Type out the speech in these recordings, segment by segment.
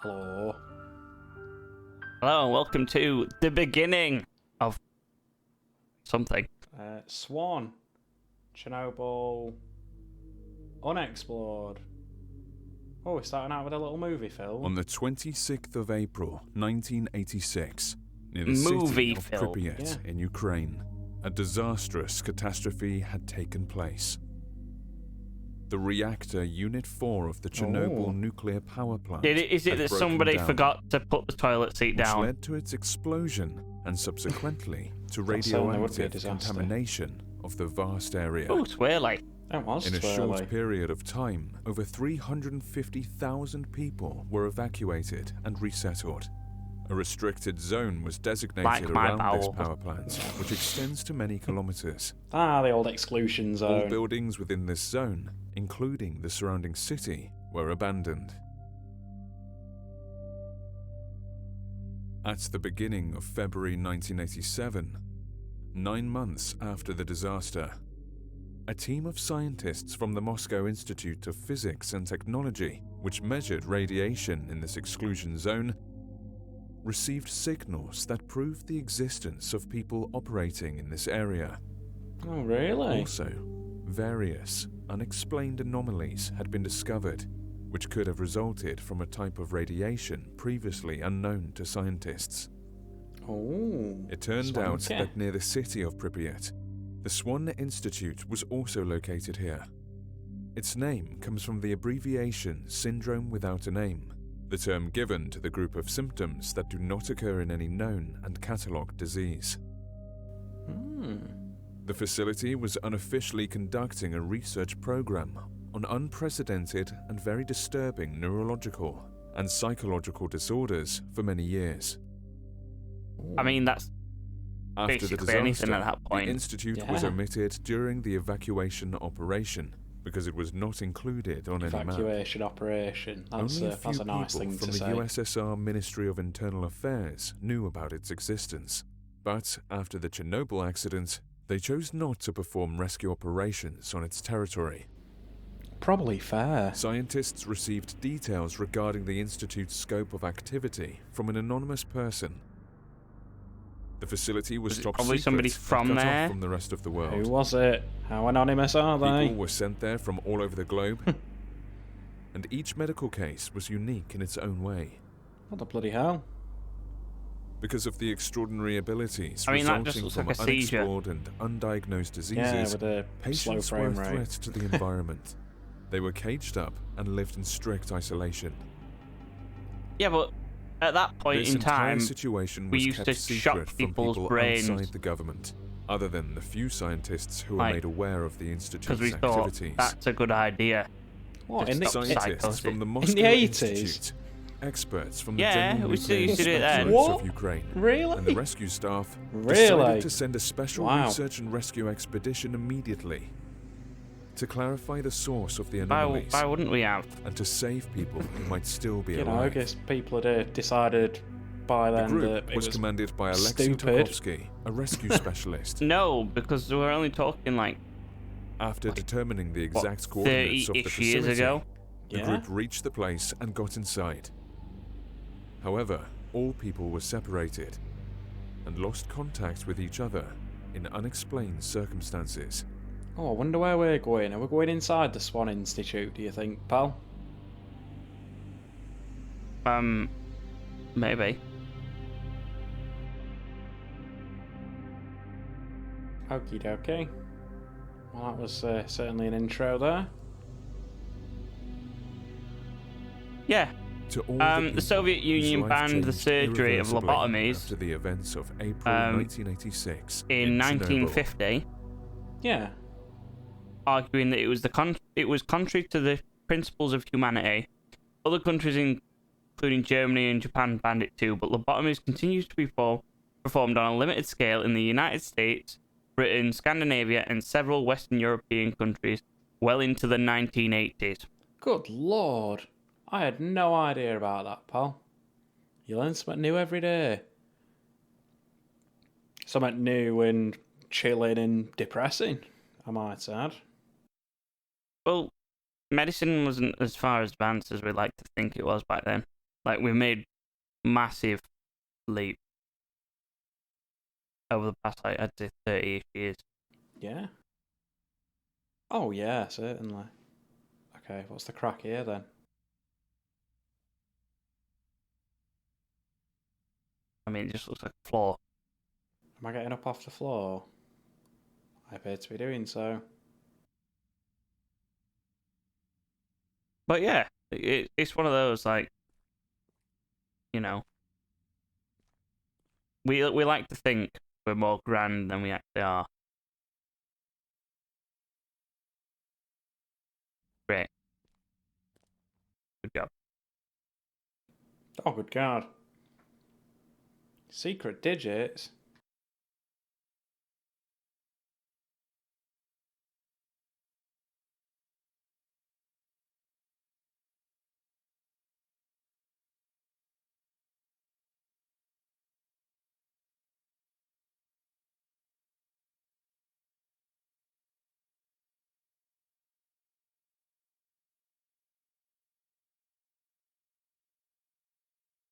Hello. Hello and welcome to the beginning of something. Swan. Chernobyl Unexplored. Oh, we're starting out with a little movie film. On the 26th of April, 1986, near the Movie city of film. Pripyat in Ukraine, a disastrous catastrophe had taken place. The reactor Unit 4 of the Chernobyl nuclear power plant Is it had that broken somebody down, forgot to put the toilet seat which down? led to its explosion and subsequently to That certainly would be a radioactive disaster. contamination of the vast area. Oh, swirly. It was In a twirly. short period of time, over 350,000 people were evacuated and resettled. A restricted zone was designated Like my around this bowel. power plant, which extends to many kilometers. The old exclusion All zone. buildings within this zone, including the surrounding city, were abandoned. At the beginning of February 1987, 9 months after the disaster, a team of scientists from the Moscow Institute of Physics and Technology, which measured radiation in this exclusion zone, received signals that proved the existence of people operating in this area. Oh, really? Also, various unexplained anomalies had been discovered, which could have resulted from a type of radiation previously unknown to scientists. Oh. It turned out Swanky. that near the city of Pripyat, the Swan Institute was also located here. Its name comes from the abbreviation Syndrome Without a Name, the term given to the group of symptoms that do not occur in any known and catalogued disease. The facility was unofficially conducting a research program on unprecedented and very disturbing neurological and psychological disorders for many years. I mean, that's After the basically anything disaster, at that point. the institute was Yeah. omitted during the evacuation operation because it was not included on any map. Evacuation operation. That's Only a a few nice people thing from to the say. USSR Ministry of Internal Affairs knew about its existence. But after the Chernobyl accident, they chose not to perform rescue operations on its territory. Probably fair. Scientists received details regarding the institute's scope of activity from an anonymous person. The facility was Was it top probably secret somebody and from cut there? off from the rest of the Who world. was it? How anonymous are they? People were sent there from all over the globe, and each medical case was unique in its own way. What the bloody hell? Because of the extraordinary abilities I mean, that just resulting looks from like a seizure. unexplored and undiagnosed Yeah, diseases, with a slow patients were frame a rate. threat to the environment. They were caged up and lived in strict isolation. Yeah, but at that point This in time, entire situation we was used kept to secret shock from people's people brains. outside the government, other than the few scientists who were Like, made aware of the institute's because we thought activities. that's a good idea. What, Just in the, stop Scientists psychosis. from the in Moscow the 80s? Institute, experts from the Yeah, General we still Nuclear used to do it then. Inspectorate What? of Ukraine, Really? and the rescue staff Really? decided to send a special Wow. research and rescue expedition immediately to clarify the source of the Why anomalies wouldn't we have? and to save people who might still be You know, I alive. guess people had decided by The then group that it was was commanded by Alexei stupid. Tukovsky, a rescue specialist. No, because we're only talking like After determining the what, exact coordinates of the 30-ish years facility, ago. the Yeah. group reached the place and got inside. However, all people were separated and lost contact with each other in unexplained circumstances. Oh, I wonder where we're going. Are we going inside the Swan Institute, do you think, pal? Maybe. Okie dokie. Well, that was certainly an intro there. To Yeah. all The people Soviet whose Union life banned the changed surgery of irreversibly lobotomies after the events of April 1986 in Chernobyl. 1950, Yeah. arguing that it was contrary to the principles of humanity. Other countries, including Germany and Japan, banned it too, but lobotomies continues to be performed on a limited scale in the United States, Britain, Scandinavia, and several Western European countries well into the 1980s. Good lord. I had no idea about that, pal. You learn something new every day. Something new and chilling and depressing, I might add. Well, medicine wasn't as far advanced as we like to think it was back then. Like, we've made massive leap over the past, like, I'd say 30-ish years. Yeah. Oh, yeah, certainly. Okay, what's the crack here then? I mean, it just looks like a floor. Am I getting up off the floor? I appear to be doing so. But yeah, it's one of those, like, you know, we like to think we're more grand than we actually are. Great. Good job. Oh, good God. Secret digits?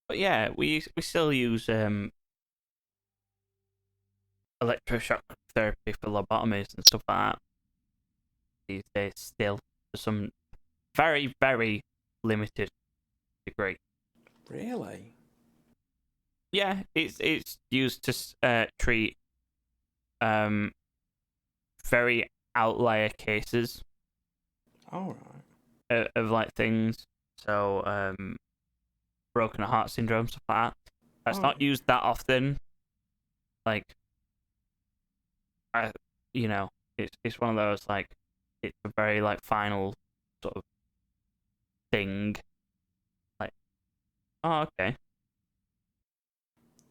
But yeah, we still use electroshock therapy for lobotomies and stuff like that these days still, to some very, very limited degree. Really? Yeah, it's used to treat very outlier cases Alright. of like things. So broken heart syndrome, stuff like that. That's not used that often. Like, I, it's one of those, like, it's a very like final sort of thing. Like, oh, okay.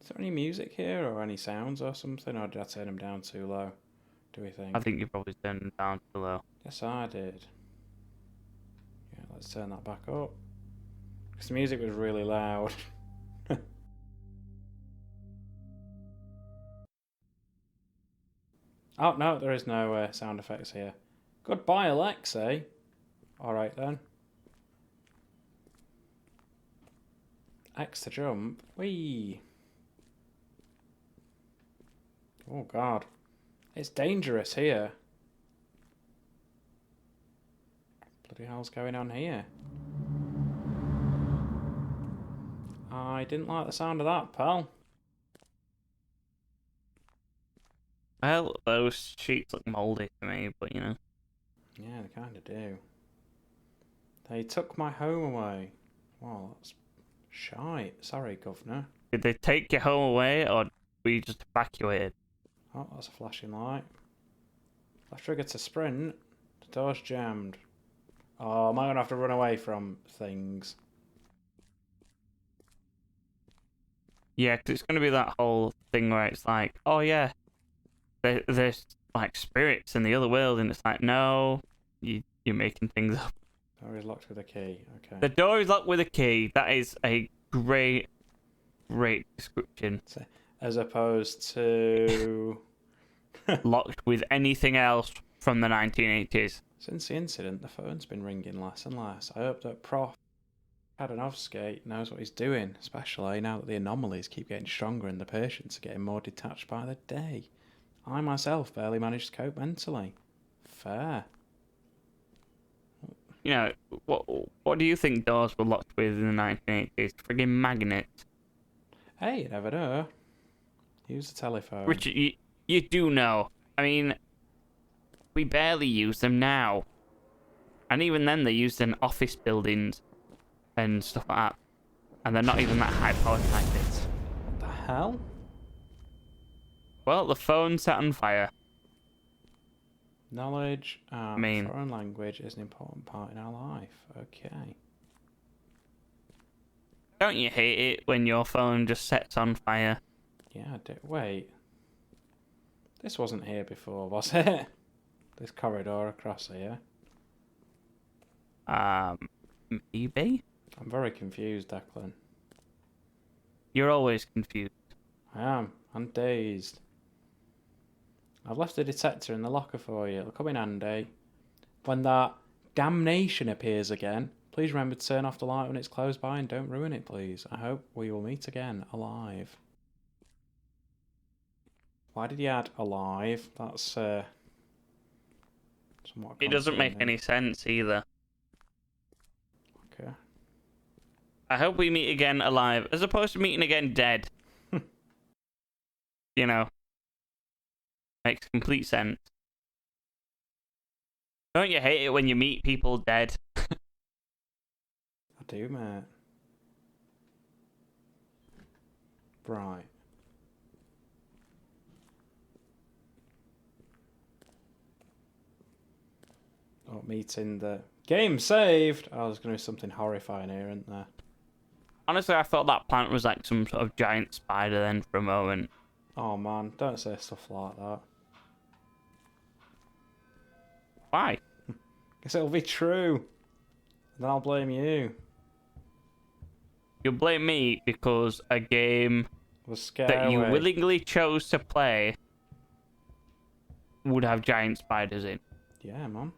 Is there any music here or any sounds or something? Or did I turn them down too low? Do we think? I think you probably turned them down too low. Yes, I did. Yeah, let's turn that back up. Because the music was really loud. Oh, no, there is no sound effects here. Goodbye, Alexei. Alright then. X to jump. Whee! Oh, God. It's dangerous here. Bloody hell's going on here? I didn't like the sound of that, pal. Well, those sheets look mouldy to me, but you know. Yeah, they kind of do. They took my home away. Well, that's shite. Sorry, governor. Did they take your home away, or were you just evacuated? Oh, that's a flashing light. Left trigger to sprint. The door's jammed. Oh, am I going to have to run away from things? Yeah, 'cause it's going to be that whole thing where it's like, oh yeah, there's like spirits in the other world, and it's like, no, you're making things up. Door is locked with a key. Okay. The door is locked with a key. That is a great description. As opposed to... Locked with anything else from the 1980s. Since the incident, the phone's been ringing less and less. I hope that Prof. Adanovsky knows what he's doing, especially now that the anomalies keep getting stronger and the patients are getting more detached by the day. I myself barely manage to cope mentally. Fair. You know, what do you think doors were locked with in the 1980s? Friggin' magnets. Hey, you never know. Use the telephone. Richard, you do know. I mean, we barely use them now. And even then, they're used in office buildings and stuff like that. And they're not even that high-powered magnets. What the hell? Well, the phone set on fire. Knowledge and mean- foreign language is an important part in our life. Okay. Don't you hate it when your phone just sets on fire? Yeah, wait. This wasn't here before, was it? This corridor across here. Maybe? I'm very confused, Declan. You're always confused. I am. I'm dazed. I've left a detector in the locker for you. It'll come in handy. When that damnation appears again, Please remember to turn off the light when it's close by and don't ruin it, please. I hope we will meet again, alive. Why did he add alive? That's somewhat It doesn't make concerning. any sense either. Okay. I hope we meet again alive, as opposed to meeting again dead. You know, makes complete sense. Don't you hate it when you meet people dead? I do, mate. Right. Oh, meeting the game saved. Oh, there's going to be something horrifying here, isn't there? Honestly, I thought that plant was like some sort of giant spider then for a moment. Oh man, don't say stuff like that. Why? Guess it'll be true. Then I'll blame you. You blame me because a game Was that you scary. willingly chose to play would have giant spiders in. Yeah, man.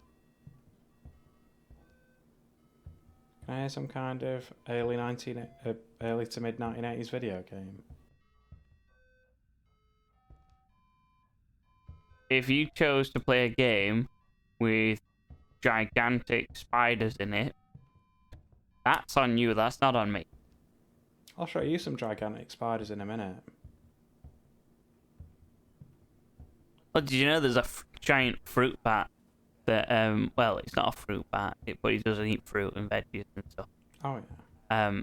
Can I hear some kind of early to mid 1980s video game? If you chose to play a game with gigantic spiders in it, that's on you, that's not on me. I'll show you some gigantic spiders in a minute. Well, did you know there's a giant fruit bat that, well, it's not a fruit bat, but it doesn't eat fruit and veggies and stuff. Oh yeah.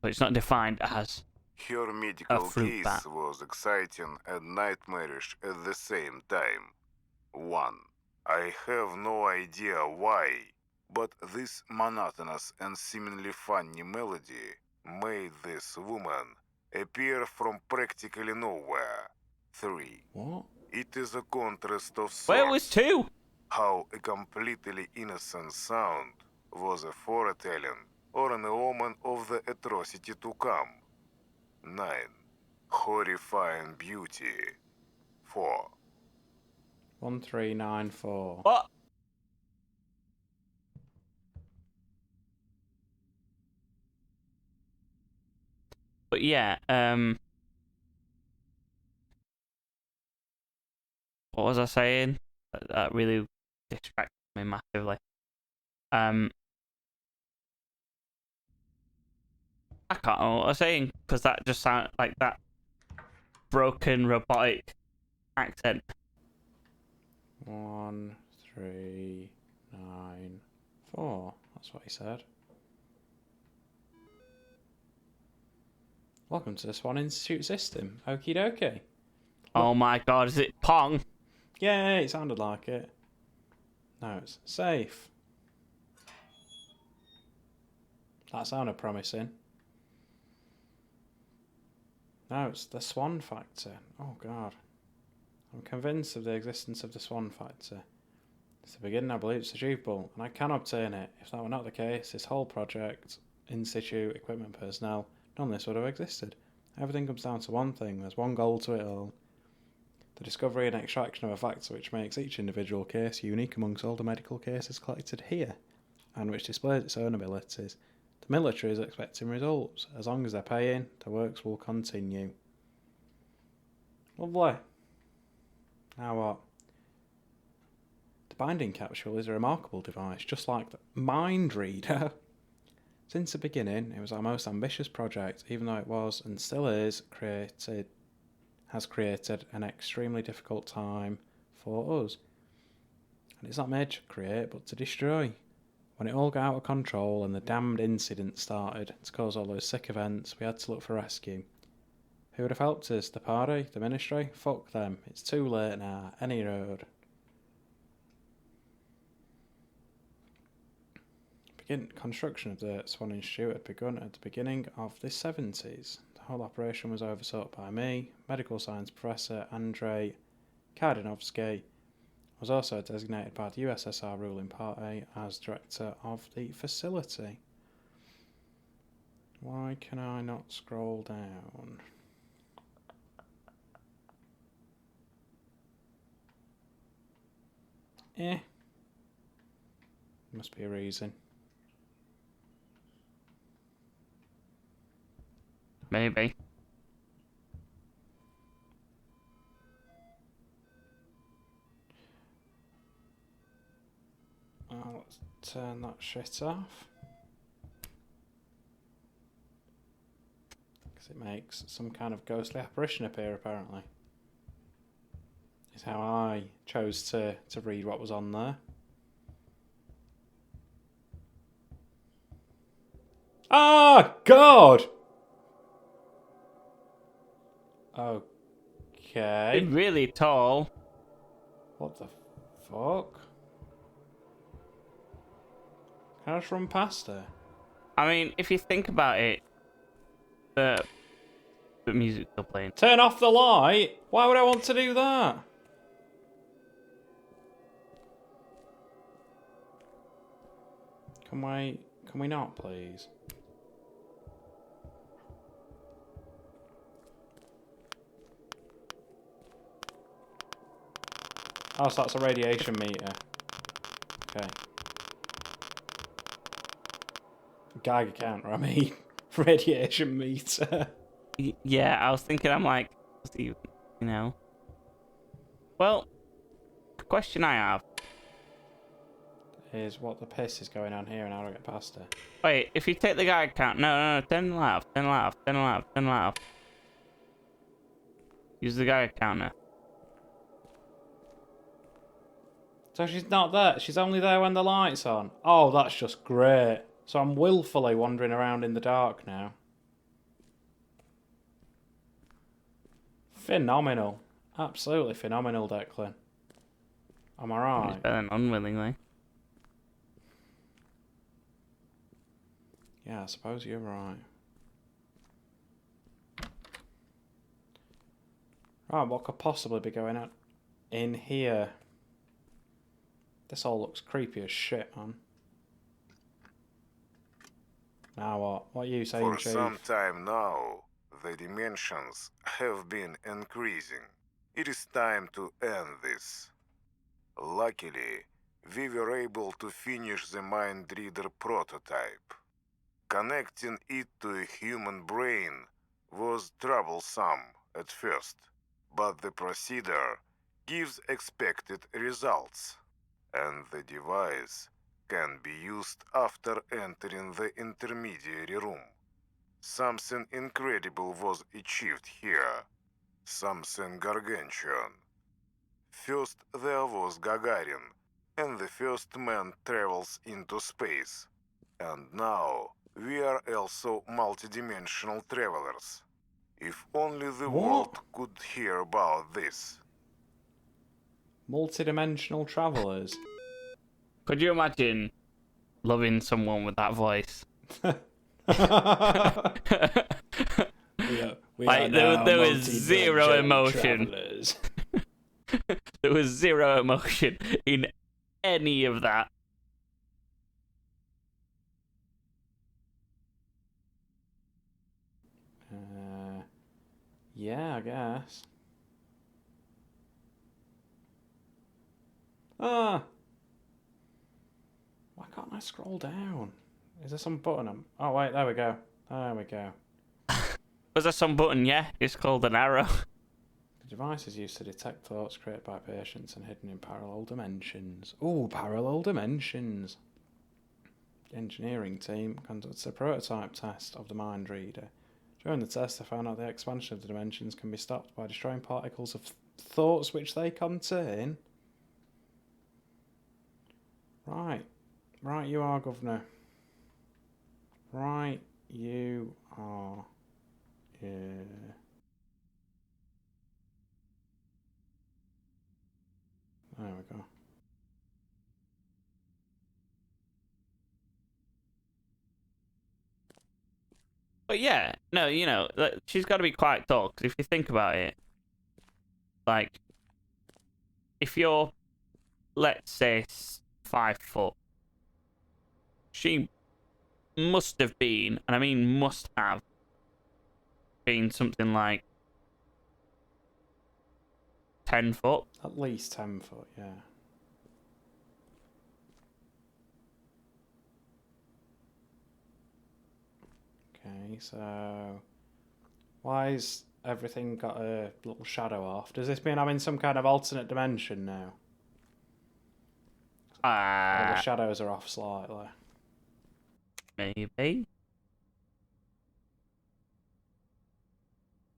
But it's not defined as Her medical fruit case bat. was exciting and nightmarish at the same time. 1. I have no idea why, but this monotonous and seemingly funny melody made this woman appear from practically nowhere. 3. What? It is a contrast of sorts. Well, it was 2! How a completely innocent sound was a foretelling or an omen of the atrocity to come. 9. Horrifying beauty. 4. 1394. What? But yeah, what was I saying? That really distracted me massively. I can't know what I was saying, because that just sounded like that broken robotic accent. 1394. That's what he said. Welcome to the Swan Institute system. Okie dokie. Oh my god, is it Pong? Yay, it sounded like it. No, it's safe. That sounded promising. No, it's the Swan Factor. Oh god. I'm convinced of the existence of the Swan Factor. To begin, I believe it's achievable, and I can obtain it. If that were not the case, this whole project, institute, equipment, personnel, none of this would have existed. Everything comes down to one thing. There's one goal to it all. The discovery and extraction of a factor which makes each individual case unique amongst all the medical cases collected here, and which displays its own abilities. The military is expecting results. As long as they're paying, the works will continue. Lovely. Now what? The binding capsule is a remarkable device, just like the Mind Reader. Since the beginning, it was our most ambitious project, even though it was, and still is, has created an extremely difficult time for us. And it's not made to create, but to destroy. When it all got out of control and the damned incident started to cause all those sick events, we had to look for rescue. Who would have helped us? The party? The ministry? Fuck them. It's too late now. Any road. Construction of the Swan Institute had begun at the beginning of the 70s. The whole operation was oversaw by me, medical science professor Andrei Kardinovsky, was also designated by the USSR ruling party as director of the facility. Why can I not scroll down? Must be a reason. Maybe. Let's turn that shit off. Because it makes some kind of ghostly apparition appear, apparently. Is how I chose to read what was on there. Ah, God! Okay. It's really tall. What the fuck? Can I just run past her? I mean, if you think about it, the music's still playing. Turn off the light? Why would I want to do that? Can we not, please? Oh, so that's a radiation meter. Okay. Geiger counter, I mean. Radiation meter. Yeah, I was thinking, I'm like, you know. Well, the question I have. Is what the piss is going on here and how do I get past her? Wait, if you take the guy count, no, turn the light off, turn the light off, turn the light off, turn the light off. Use the guy counter. So she's not there. She's only there when the light's on. Oh, that's just great. So I'm willfully wandering around in the dark now. Phenomenal. Absolutely phenomenal, Declan. Am I right? It's better than unwillingly. Yeah, I suppose you're right. Right, what could possibly be going on in here? This all looks creepy as shit, man. Now what? What are you saying, For Chief? some time now, the dimensions have been increasing. It is time to end this. Luckily, we were able to finish the mind reader prototype. Connecting it to a human brain was troublesome at first, but the procedure gives expected results, and the device can be used after entering the intermediary room. Something incredible was achieved here. Something gargantuan. First there was Gagarin, and the first man travels into space. And now we are also multidimensional travelers. If only the What? world could hear about this. Multidimensional travellers. Could you imagine loving someone with that voice? We Like, are now there was zero multidimensional emotion. travellers. There was zero emotion in any of that. Yeah, I guess. Ah! Why can't I scroll down? Is there some button? Oh, wait, there we go. There we go. Was there some button? Yeah, it's called an arrow. The device is used to detect thoughts created by patients and hidden in parallel dimensions. Ooh, parallel dimensions. The engineering team conducts a prototype test of the mind reader. During the test, they found out the expansion of the dimensions can be stopped by destroying particles of thoughts which they contain. Right. Right you are, Governor. Right you are. Yeah. There we go. But yeah, no, you know, she's got to be quite tall, because if you think about it, like, if you're, let's say, 5 foot, she must have been, and I mean must have, been something like 10 foot. At least 10 foot, yeah. Okay, so Why's everything got a little shadow off? Does this mean I'm in some kind of alternate dimension now? Or the shadows are off slightly. Maybe.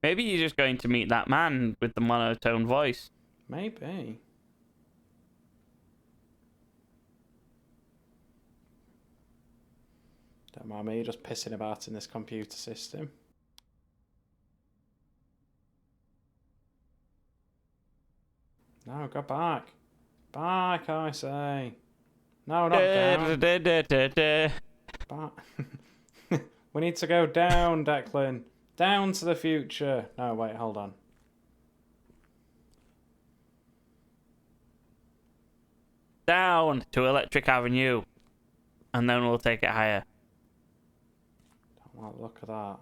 Maybe you're just going to meet that man with the monotone voice. Maybe. Don't mind me just pissing about in this computer system. No, go back. Back, I say. No, not down. Back. We need to go down, Declan. Down to the future. No, wait, hold on. Down to Electric Avenue. And then we'll take it higher. Don't like the look of that.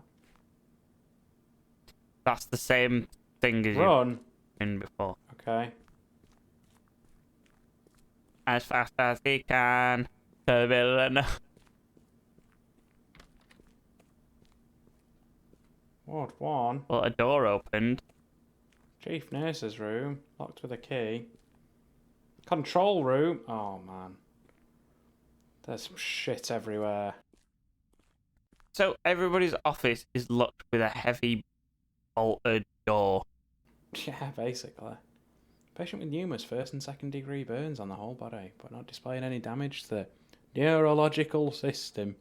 That's the same thing as Run. you've been before. Okay. As fast as he can. The villain. Ward 1. Well, a door opened. Chief Nurse's room. Locked with a key. Control room. Oh, man. There's some shit everywhere. So everybody's office is locked with a heavy bolted door. Yeah, basically. Patient with numerous first and second degree burns on the whole body, but not displaying any damage to the neurological system.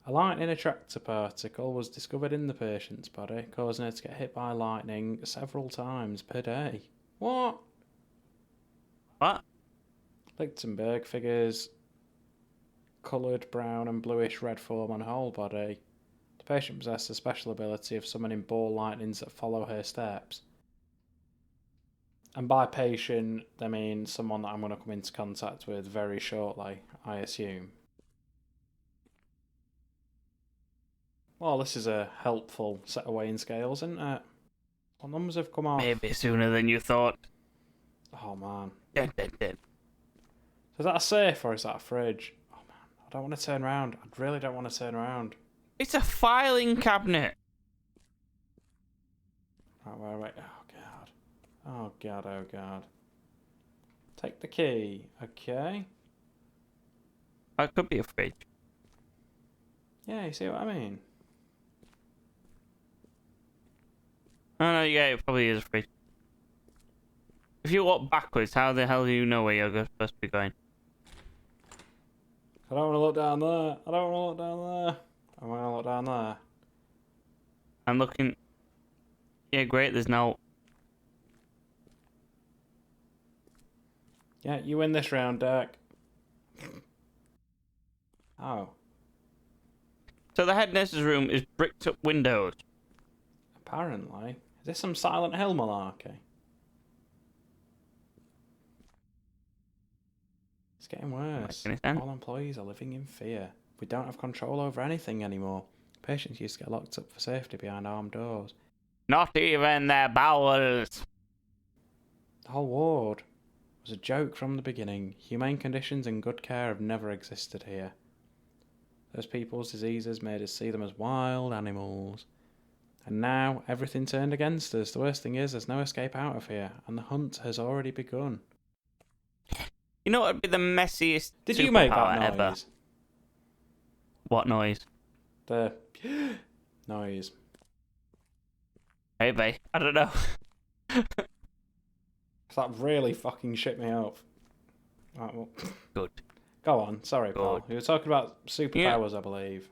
A lightning attractor particle was discovered in the patient's body, causing her to get hit by lightning several times per day. What? What? Lichtenberg figures coloured brown and bluish red form on whole body. The patient possessed a special ability of summoning ball lightnings that follow her steps. And by patient, they mean someone that I'm going to come into contact with very shortly, I assume. Well, this is a helpful set of weighing scales, isn't it? What numbers have come off? Maybe sooner than you thought. Oh, man. Dead, dead, dead. So is that a safe or is that a fridge? Oh, man. I don't want to turn around. I really don't want to turn around. It's a filing cabinet. Right, wait. Oh, God. Oh, God, oh, God. Take the key. Okay. That could be a fridge. Yeah, you see what I mean? Oh no, yeah, it probably is a fridge. If you walk backwards, how the hell do you know where you're supposed to be going? I don't want to look down there. I don't want to look down there. I'm going to look down there. I'm looking... Yeah, great, there's no... Yeah, you win this round, Dirk. Oh. So the head nurse's room is bricked up windows. Apparently. Is this some Silent Hill malarkey? It's getting worse. Make any sense? All employees are living in fear. We don't have control over anything anymore. Patients used to get locked up for safety behind armed doors. Not even their bowels. The whole ward was a joke from the beginning. Humane conditions and good care have never existed here. Those people's diseases made us see them as wild animals. And now, everything turned against us. The worst thing is, there's no escape out of here, and the hunt has already begun. You know what would be the messiest Did you make superpower that noise? ever? What noise? The noise. Maybe. I don't know. That really fucking shit me up. Right, well, Good. go on. Sorry, Paul. Good. You were talking about superpowers, I believe.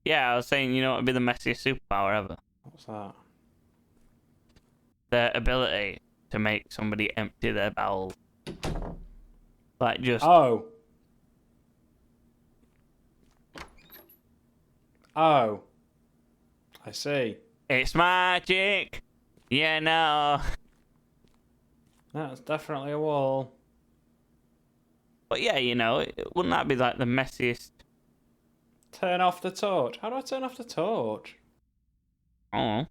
Yeah, I was saying, you know what would be the messiest superpower ever? What's that? The ability to make somebody empty their bowels. Like just... Oh. Oh. I see. It's magic! Yeah, no. That's definitely a wall. But yeah, you know, wouldn't that be like the messiest... Turn off the torch. How do I turn off the torch? Oh.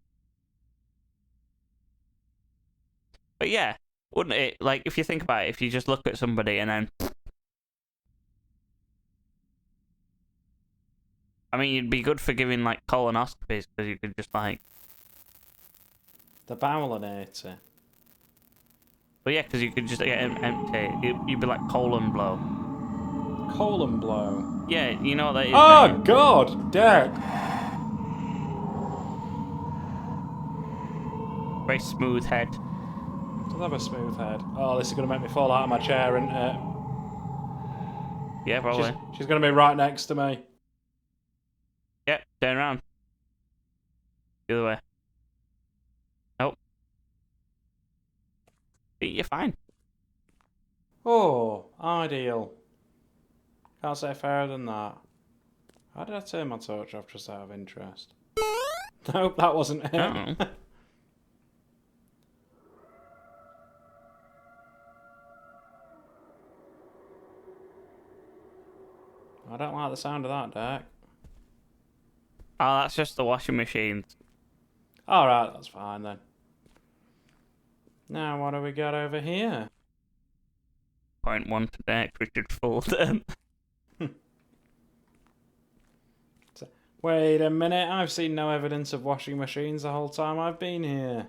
But yeah, wouldn't it, like, if you think about it, if you just look at somebody and then... I mean, you'd be good for giving, like, colonoscopies, because you could just, like, The bowelinator. But yeah, because you could just get it empty. You'd be like colon blow. Colon blow. Yeah, you know what that is. Oh, God! Dick! Very smooth head. Does have a smooth head. Oh, this is going to make me fall out of my chair, isn't it? Yeah, probably. She's going to be right next to me. Yep, turn around. The other way. Nope. You're fine. Oh, ideal. Can't say fairer than that. How did I turn my torch off just out of interest? Nope, that wasn't it. Uh-oh. I don't like the sound of that, Dak. Oh, that's just the washing machine. Alright, that's fine then. Now, what do we got over here? 0.1 to deck, Richard Fulton. Wait a minute, I've seen no evidence of washing machines the whole time I've been here.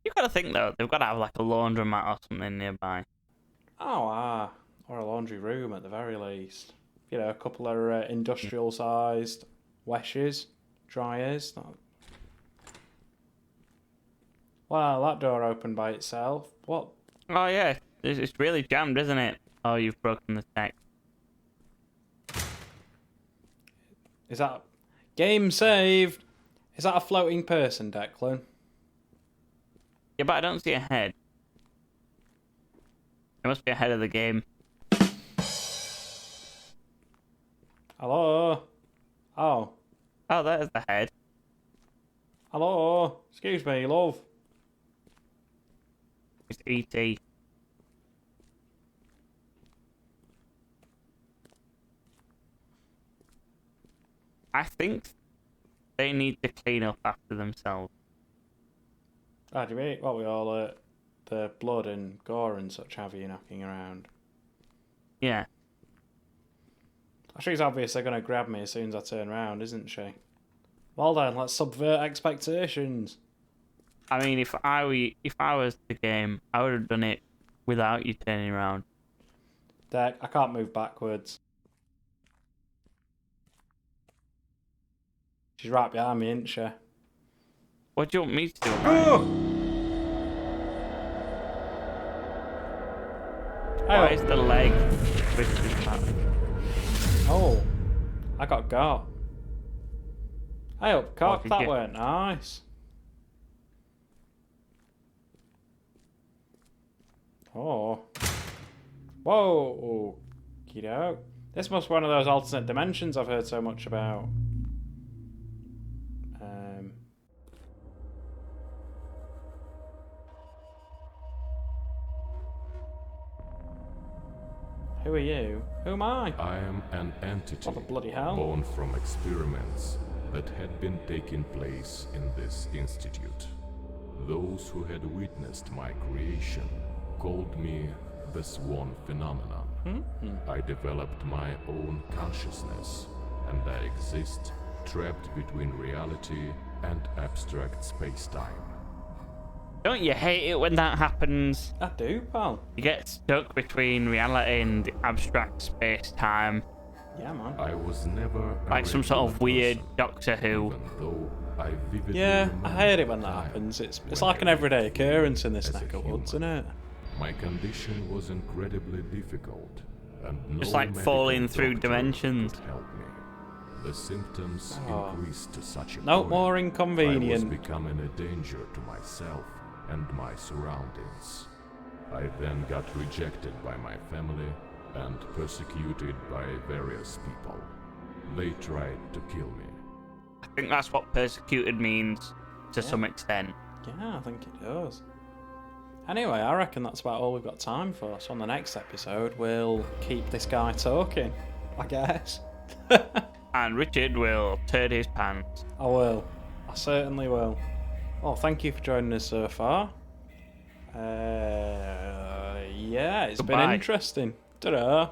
You've got to think, though, they've got to have like a laundromat or something nearby. Oh, or a laundry room at the very least. You know, a couple of industrial-sized washes, dryers. Wow, that door opened by itself. What? Oh, yeah, it's really jammed, isn't it? Oh, you've broken the tech. Is that... Game saved! Is that a floating person, Declan? Yeah, but I don't see a head. There must be a head of the game. Hello? Oh. Oh, there's the head. Hello? Excuse me, love. It's E.T. I think they need to clean up after themselves. Ah, do you eat what we all the blood and gore and such have you knocking around? Yeah. She's obviously going to grab me as soon as I turn around, isn't she? Well then, let's subvert expectations. I mean, if I was the game, I would have done it without you turning around. Deck, I can't move backwards. She's right behind me, isn't she? What do you want me to do? Why is the leg twisted back? Oh, I got. Hey up, cock, did that you? weren't nice. Oh. Whoa. Kiddo. This must be one of those alternate dimensions I've heard so much about. Who are you? Who am I? I am an entity What the bloody hell? born from experiments that had been taking place in this institute. Those who had witnessed my creation called me the Swan phenomenon. I developed my own consciousness, and I exist trapped between reality and abstract space-time. Don't you hate it when that happens? I do, pal. You get stuck between reality and abstract space-time. Yeah, man. I was never a Like some sort of regular weird person, Doctor Who. even though I vividly Yeah, I remember hate it when the that time happens. It's when like an I everyday lived occurrence in this as a neck of woods, isn't human. it? My condition was incredibly difficult, and no It's like medical falling through doctor dimensions. could help me. The symptoms Oh. increased to such a No point more I inconvenient. was becoming a danger to myself and my surroundings. I then got rejected by my family and persecuted by various people. They tried to kill me. I think that's what persecuted means to Yeah. some extent. Yeah, I think it does. Anyway, I reckon that's about all we've got time for. So on the next episode, we'll keep this guy talking, I guess. And Richard will turn his pants. I will. I certainly will. Well, thank you for joining us so far. Yeah, it's been Goodbye. interesting. Ta-da.